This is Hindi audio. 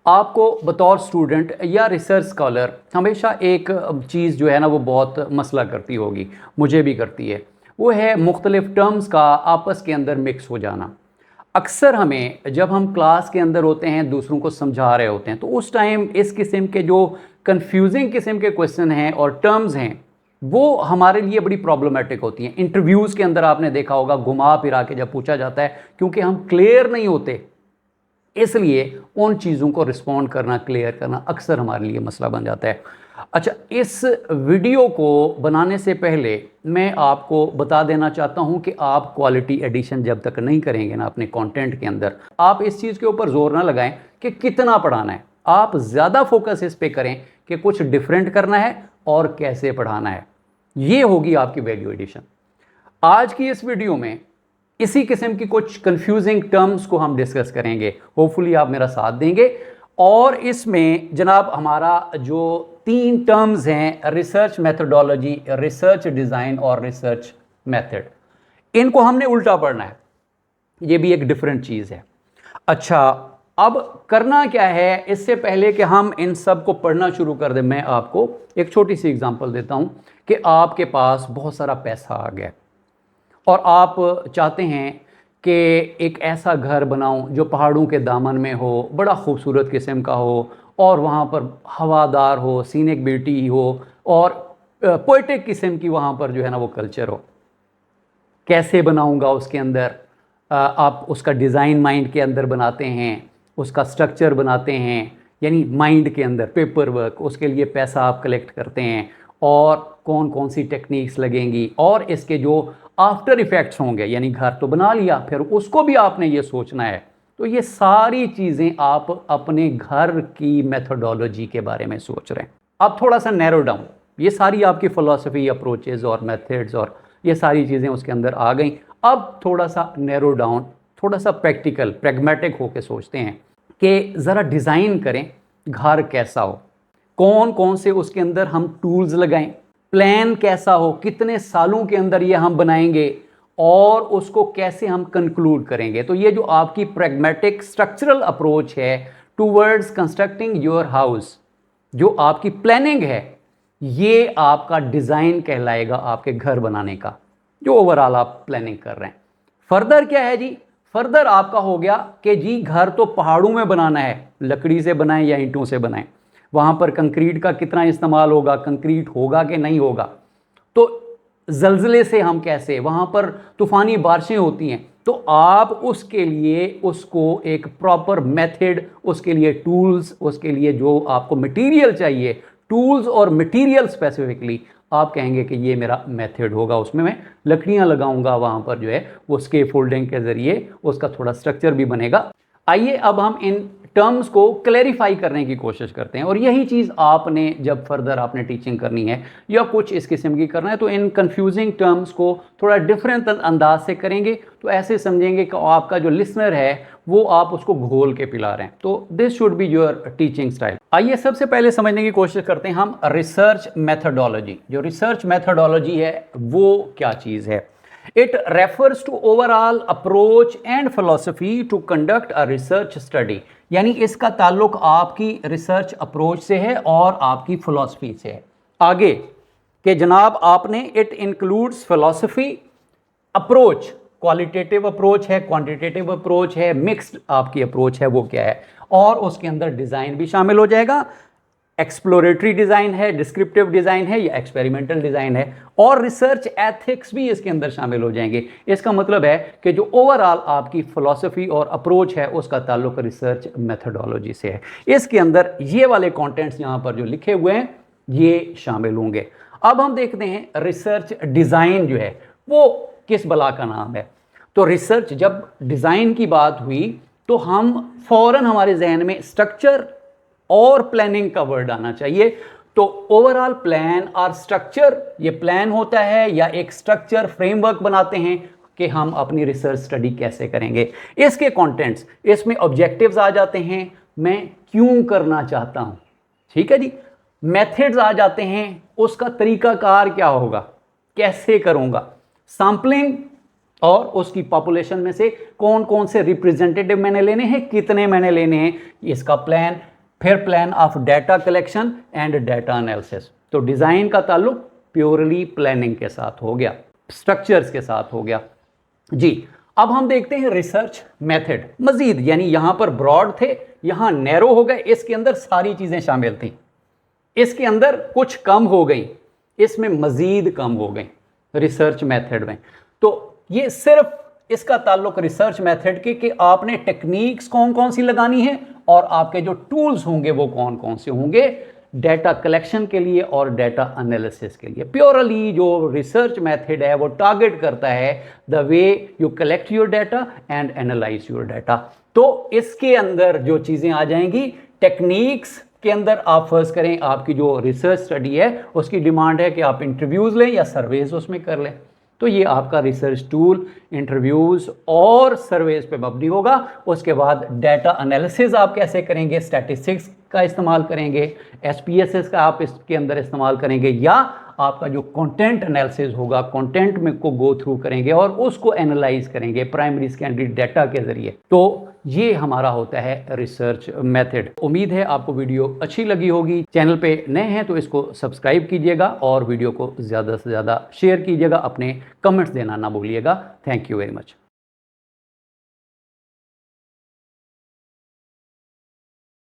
आपको बतौर स्टूडेंट या रिसर्च स्कॉलर हमेशा एक चीज़ जो है ना वो बहुत मसला करती होगी, मुझे भी करती है। वो है मुख्तलिफ टर्म्स का आपस के अंदर मिक्स हो जाना। अक्सर हमें जब हम क्लास के अंदर होते हैं, दूसरों को समझा रहे होते हैं, तो उस टाइम इस किस्म के जो कंफ्यूजिंग किस्म के क्वेश्चन हैं और टर्म्स हैं वो हमारे लिए बड़ी प्रॉब्लमेटिक होती हैं। इंटरव्यूज़ के अंदर आपने देखा होगा घुमा फिरा के जब पूछा जाता है, क्योंकि हम क्लियर नहीं होते, इसलिए उन चीज़ों को रिस्पॉन्ड करना, क्लियर करना अक्सर हमारे लिए मसला बन जाता है। अच्छा, इस वीडियो को बनाने से पहले मैं आपको बता देना चाहता हूं कि आप क्वालिटी एडिशन जब तक नहीं करेंगे ना अपने कंटेंट के अंदर, आप इस चीज़ के ऊपर जोर ना लगाएं कि कितना पढ़ाना है। आप ज़्यादा फोकस इस पे करें कि कुछ डिफरेंट करना है और कैसे पढ़ाना है। ये होगी आपकी वैल्यू एडिशन। आज की इस वीडियो में इसी किस्म की कुछ कंफ्यूजिंग टर्म्स को हम डिस्कस करेंगे। होपफुली आप मेरा साथ देंगे। और इसमें जनाब हमारा जो 3 टर्म्स हैं, रिसर्च मेथडोलॉजी, रिसर्च डिज़ाइन और रिसर्च मेथड, इनको हमने उल्टा पढ़ना है। ये भी एक डिफरेंट चीज़ है। अच्छा, अब करना क्या है, इससे पहले कि हम इन सब को पढ़ना शुरू कर दें, मैं आपको एक छोटी सी एग्जांपल देता हूं कि आपके पास बहुत सारा पैसा आ गया और आप चाहते हैं कि एक ऐसा घर बनाऊं जो पहाड़ों के दामन में हो, बड़ा खूबसूरत किस्म का हो और वहाँ पर हवादार हो, सीनिक ब्यूटी हो और पोइटिक किस्म की वहाँ पर जो है ना वो कल्चर हो। कैसे बनाऊंगा उसके अंदर, आप उसका डिज़ाइन माइंड के अंदर बनाते हैं, उसका स्ट्रक्चर बनाते हैं, यानी माइंड के अंदर पेपर वर्क, उसके लिए पैसा आप कलेक्ट करते हैं और कौन कौन सी टेक्निक्स लगेंगी और इसके जो आफ्टर इफ़ेक्ट्स होंगे, यानी घर तो बना लिया, फिर उसको भी आपने ये सोचना है। तो ये सारी चीज़ें आप अपने घर की मेथडोलॉजी के बारे में सोच रहे हैं। अब थोड़ा सा नैरो डाउन, ये सारी आपकी फ़िलॉसफी, अप्रोचेज़ और मेथड्स और ये सारी चीज़ें उसके अंदर आ गई। अब थोड़ा सा नैरो डाउन, थोड़ा सा प्रैक्टिकल प्रैग्मेटिक होकर सोचते हैं कि ज़रा डिज़ाइन करें घर कैसा हो, कौन कौन से उसके अंदर हम टूल्स लगाएं, प्लान कैसा हो, कितने सालों के अंदर ये हम बनाएंगे और उसको कैसे हम कंक्लूड करेंगे। तो ये जो आपकी प्रैग्मेटिक स्ट्रक्चरल अप्रोच है टूवर्ड्स कंस्ट्रक्टिंग योर हाउस, जो आपकी प्लानिंग है, ये आपका डिज़ाइन कहलाएगा आपके घर बनाने का, जो ओवरऑल आप प्लानिंग कर रहे हैं। फर्दर क्या है जी, फर्दर आपका हो गया कि जी घर तो पहाड़ों में बनाना है, लकड़ी से बनाएं या ईंटों से बनाएं, वहाँ पर कंक्रीट का कितना इस्तेमाल होगा, कंक्रीट होगा कि नहीं होगा, तो जल्जले से हम कैसे, वहाँ पर तूफ़ानी बारिशें होती हैं, तो आप उसके लिए उसको एक प्रॉपर मेथड, उसके लिए टूल्स, उसके लिए जो आपको मटेरियल चाहिए, टूल्स और मटेरियल स्पेसिफिकली आप कहेंगे कि ये मेरा मेथड होगा, उसमें मैं लकड़ियाँ लगाऊंगा, वहाँ पर जो है वो स्कैफोल्डिंग के ज़रिए उसका थोड़ा स्ट्रक्चर भी बनेगा। आइए अब हम इन टर्म्स को क्लैरिफाई करने की कोशिश करते हैं और यही चीज़ आपने जब फर्दर आपने टीचिंग करनी है या कुछ इस किस्म की करना है तो इन कंफ्यूजिंग टर्म्स को थोड़ा डिफरेंट अंदाज से करेंगे, तो ऐसे समझेंगे कि आपका जो लिसनर है वो आप उसको घोल के पिला रहे हैं। तो this should be your teaching style. आइए सबसे पहले समझने की कोशिश करते हैं हम रिसर्च मेथडोलॉजी। जो रिसर्च मेथडोलॉजी है वो क्या चीज़ है? It refers to overall approach and philosophy to conduct a research study। यानी इसका ताल्लुक आपकी रिसर्च अप्रोच से है और आपकी फिलॉसफी से है। आगे कि जनाब आपने it includes philosophy, approach, qualitative approach है, क्वांटिटेटिव अप्रोच है, मिक्स्ड आपकी अप्रोच है, वो क्या है, और उसके अंदर डिज़ाइन भी शामिल हो जाएगा। एक्सप्लोरेटरी डिज़ाइन है, डिस्क्रिप्टिव डिज़ाइन है या एक्सपेरिमेंटल डिज़ाइन है, और रिसर्च एथिक्स भी इसके अंदर शामिल हो जाएंगे। इसका मतलब है कि जो ओवरऑल आपकी फ़िलॉसफी और अप्रोच है उसका ताल्लुक रिसर्च मेथडोलॉजी से है। इसके अंदर ये वाले कंटेंट्स यहाँ पर जो लिखे हुए हैं ये शामिल होंगे। अब हम देखते हैं रिसर्च डिज़ाइन जो है वो किस बला का नाम है। तो रिसर्च, जब डिज़ाइन की बात हुई तो हम फ़ौरन हमारे जहन में स्ट्रक्चर और प्लानिंग का वर्ड आना चाहिए। तो ओवरऑल प्लान और स्ट्रक्चर, ये प्लान होता है या एक स्ट्रक्चर फ्रेमवर्क बनाते हैं कि हम अपनी रिसर्च स्टडी कैसे करेंगे। इसके कंटेंट्स, इसमें ऑब्जेक्टिव्स आ जाते हैं, मैं क्यों करना चाहता हूं, ठीक है जी। मेथड्स आ जाते हैं, उसका तरीकाकार क्या होगा, कैसे करूंगा, सैंपलिंग और उसकी पॉपुलेशन में से कौन कौन से रिप्रेजेंटेटिव मैंने लेने हैं, कितने मैंने लेने हैं, इसका प्लान, फिर plan of data collection and data analysis. तो डिज़ाइन का ताल्लुक प्योरली प्लानिंग के साथ हो गया, स्ट्रक्चर्स के साथ हो गया जी। अब हम देखते हैं रिसर्च मेथड मजीद, यानी यहां पर ब्रॉड थे, यहां नैरो हो गए, इसके अंदर सारी चीजें शामिल थी, इसके अंदर कुछ कम हो गई, इसमें मजीद कम हो गई रिसर्च मेथड में। तो ये सिर्फ इसका ताल्लुक रिसर्च मेथड के कि आपने टेक्निक्स कौन कौन सी लगानी है और आपके जो टूल्स होंगे वो कौन कौन से होंगे डाटा कलेक्शन के लिए और डाटा एनालिसिस के लिए। प्योरली जो रिसर्च मेथड है वो टारगेट करता है the way you collect your data and analyse your data. तो इसके अंदर जो चीज़ें आ जाएंगी, टेक्निक्स के अंदर आप फर्स्ट करें, आपकी जो रिसर्च स्टडी है उसकी डिमांड है कि आप इंटरव्यूज़ लें या सर्वेज उसमें कर लें। तो ये आपका रिसर्च टूल इंटरव्यूज़ और सर्वेज पे मबनी होगा। उसके बाद डाटा एनालिसिस आप कैसे करेंगे, स्टैटिस्टिक्स का इस्तेमाल करेंगे, SPSS का आप इसके अंदर इस्तेमाल करेंगे, या आपका जो कंटेंट एनालिसिस होगा कंटेंट में को गो थ्रू करेंगे और उसको एनालाइज करेंगे प्राइमरी सेकेंडरी डाटा के ज़रिए। तो ये हमारा होता है रिसर्च मेथड। उम्मीद है आपको वीडियो अच्छी लगी होगी। चैनल पे नए हैं तो इसको सब्सक्राइब कीजिएगा और वीडियो को ज़्यादा से ज़्यादा शेयर कीजिएगा, अपने कमेंट्स देना ना भूलिएगा। Thank you very much.